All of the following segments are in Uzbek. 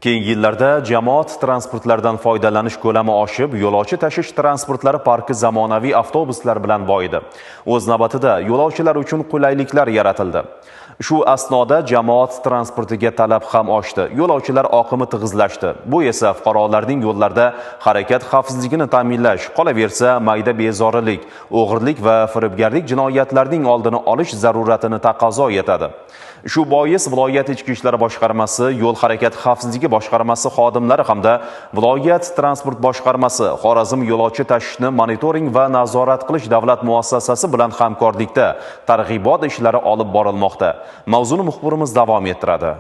Keyingi yillarda jamoat transportlaridan foydalanish ko'lami oshib, yo'lovchi tashish transportlari parki zamonaviy avtobuslar bilan boyidi. O'z navbatida yo'lovchilar uchun qulayliklar yaratildi. Shu asnoda jamoat transportiga talab ham oshdi. Yo'lovchilar oqimi tig'izlashdi. Bu esa fuqarolarning yo'llarda harakat xavfsizligini ta'minlash, qolaversa mayda bezorilik, o'g'irlik va firibgarlik jinoyatlarining oldini olish zaruratini taqozo etadi. Shu bois viloyat ichki ishlar boshqarmasi, yo'l harakat xavfsizligi boshqarmasi xodimlari hamda viloyat transport boshqarmasi Xorazm yo'lovchi tashishni monitoring va nazorat qilish davlat muassasasi bilan hamkorlikda targ'ibot ishlari olib borilmoqda. Mavzuni muxbirimiz davom ettiradi.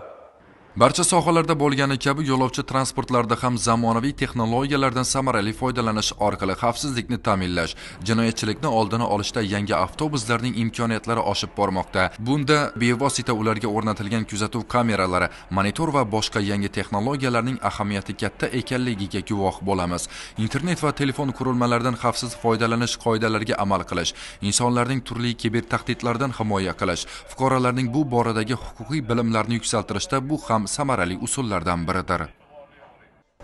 Barcha sohalarda bo'lgani kabi yo'lovchi transportlarida ham zamonaviy texnologiyalardan samarali foydalanish orqali xavfsizlikni ta'minlash, jinoyatchilikni oldini olishda yangi avtobuslarning imkoniyatlari oshib bormoqda. Bunda bevosita ularga o'rnatilgan kuzatuv kameralari, monitor va boshqa yangi texnologiyalarning ahamiyati katta ekanligiga guvoh bo'lamiz. Internet va telefon qurilmalaridan xavfsiz foydalanish qoidalariga amal qilish, insonlarning turli kiber tahdidlardan himoya qilish, fuqarolarning bu boradagi huquqiy bilimlarini yuksaltirishda bu ham samarali usullardan biridir.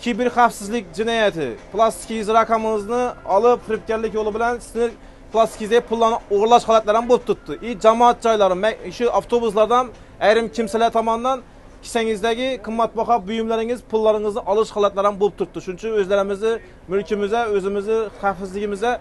Kiber xavfsizlik jinoyati plastik raqamimizni olib firibgarlik yo'li bilan sizni plastik pullarni o'g'irlash holatlari ham bo'lib turibdi. Jamoat joylari, shu avtobuslardan ayrim kimsalar tomonidan kisangizdagi qimmatbaho buyumlaringiz, pullaringizni olish holatlari ham bo'lib turibdi. Shuning uchun o'zlarimizni mulkimizga, o'zimizni xavfsizligimizga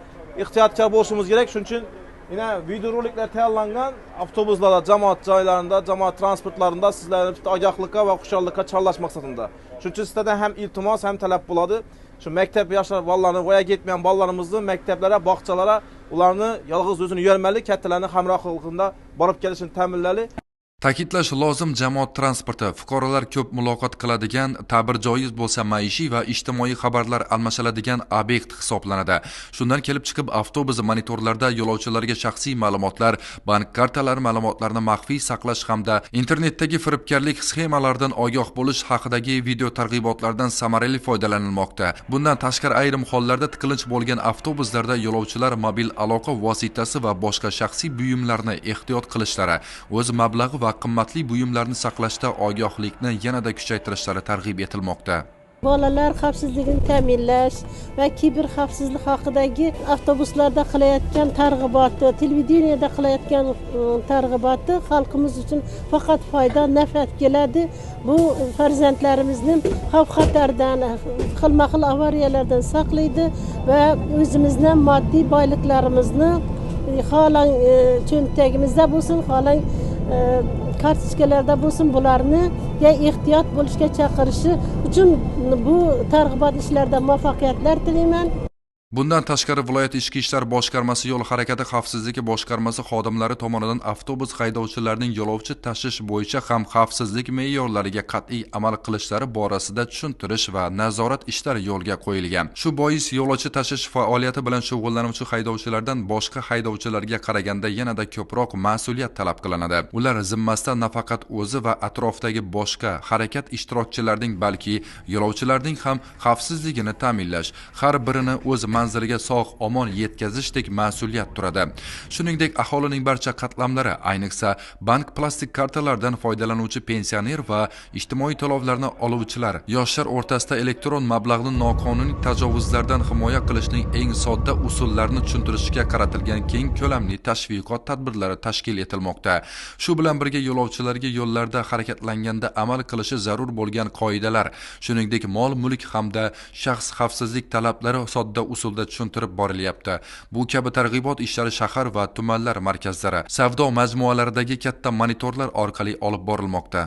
ehtiyotkor bo'lishimiz kerak. Shuning uchun yine videoroliklar tayyorlangan avtobuslarda, jamoat joylarında, jamoat transportlarında sizlarni bitta ogohlikka va xushallikka chorlash maqsadida. Shuning uchun sizlardan ham iltimos, ham talab bo'ladi. Shu maktab yoshlar bolalarni voyaga yetmagan bolalarimizni maktablara, bog'chalara ularni yolg'iz o'zini yurmali, kattalarni hamrohligida borib kelishini ta'minlali. Ta'kidlash lozim, jamoat transporti fuqarolar ko'p muloqot qiladigan, ta'bir joiz bo'lsa maishiy va ijtimoiy xabarlar almashiladigan obyekt hisoblanadi. Shundan kelib chiqib avtobus monitorlarda yo'lovchilarga shaxsiy ma'lumotlar, bank kartalari ma'lumotlarini maxfiy saqlash hamda internetdagi firibgarlik sxemalaridan ogoh bo'lish haqidagi video targ'ibotlardan samarali foydalanilmoqda. Bundan tashqari ayrim hollarda tiqilinch bo'lgan avtobuslarda yo'lovchilar mobil aloqa vositasi va boshqa shaxsiy buyumlarni ehtiyot qilishlari, o'z mablag'i va qimmatli buyumlarni saqlashda ogohlikni yanada kuchaytirishlari targ'ib etilmoqda. Bolalar xavfsizligini ta'minlash va kiber xavfsizlik haqidagi avtobuslarda qilayotgan targ'iboti, televideniyada qilayotgan targ'iboti xalqimiz uchun faqat foyda, nafat keladi. Bu farzandlarimizni xavf-xatardan, xilma-xil avariyalardan saqlaydi va o'zimizni moddiy boyliklarimizni xohlang cho'ntagimizda bo'lsin, xohlang kartochkalarda bo'lsin, bularni ehtiyot bo'lishga chaqirishi uchun bu targ'ibot ishlarida muvaffaqiyatlar tilayman. Bundan tashqari viloyat ichki ishlar boshqarmasi yo'l harakati xavfsizligi boshqarmasi xodimlari tomonidan avtobus haydovchilarining yo'lovchi tashish bo'yicha ham xavfsizlik me'yorlariga qat'iy amal qilishlari borasida tushuntirish va nazorat ishlari yo'lga qo'yilgan. Shu bois yo'lovchi tashish faoliyati bilan shug'ullanuvchi haydovchilardan boshqa haydovchilarga qaraganda yanada ko'proq mas'uliyat talab qilinadi. Ular zimmasida nafaqat o'zi va atrofdagi boshqa harakat ishtirokchilarining, balki yo'lovchilarning ham xavfsizligini ta'minlash, har birini o'z manziliga sog'-omon yetkazishdek mas'uliyat turadi. Shuningdek, aholining barcha qatlamlari, ayniqsa bank plastik kartalaridan foydalanuvchi pensioner va ijtimoiy to'lovlarni oluvchilar, yoshlar o'rtasida elektron mablag'ni noqonuniy tajovuzlardan himoya qilishning eng sodda usullarini tushuntirishga qaratilgan keng ko'lamli tashviqot tadbirlari tashkil etilmoqda. Shu bilan birga yo'lovchilarga yo'llarda harakatlanganda amal qilishi zarur bo'lgan qoidalar, shuningdek mol-mulk hamda shaxs xavfsizlik talablari sodda usulda tushuntirib borilyapti. Bu kabi targ'ibot ishlari shahar va tumanlar markazlari, savdo majmualaridagi katta monitorlar orqali olib borilmoqda.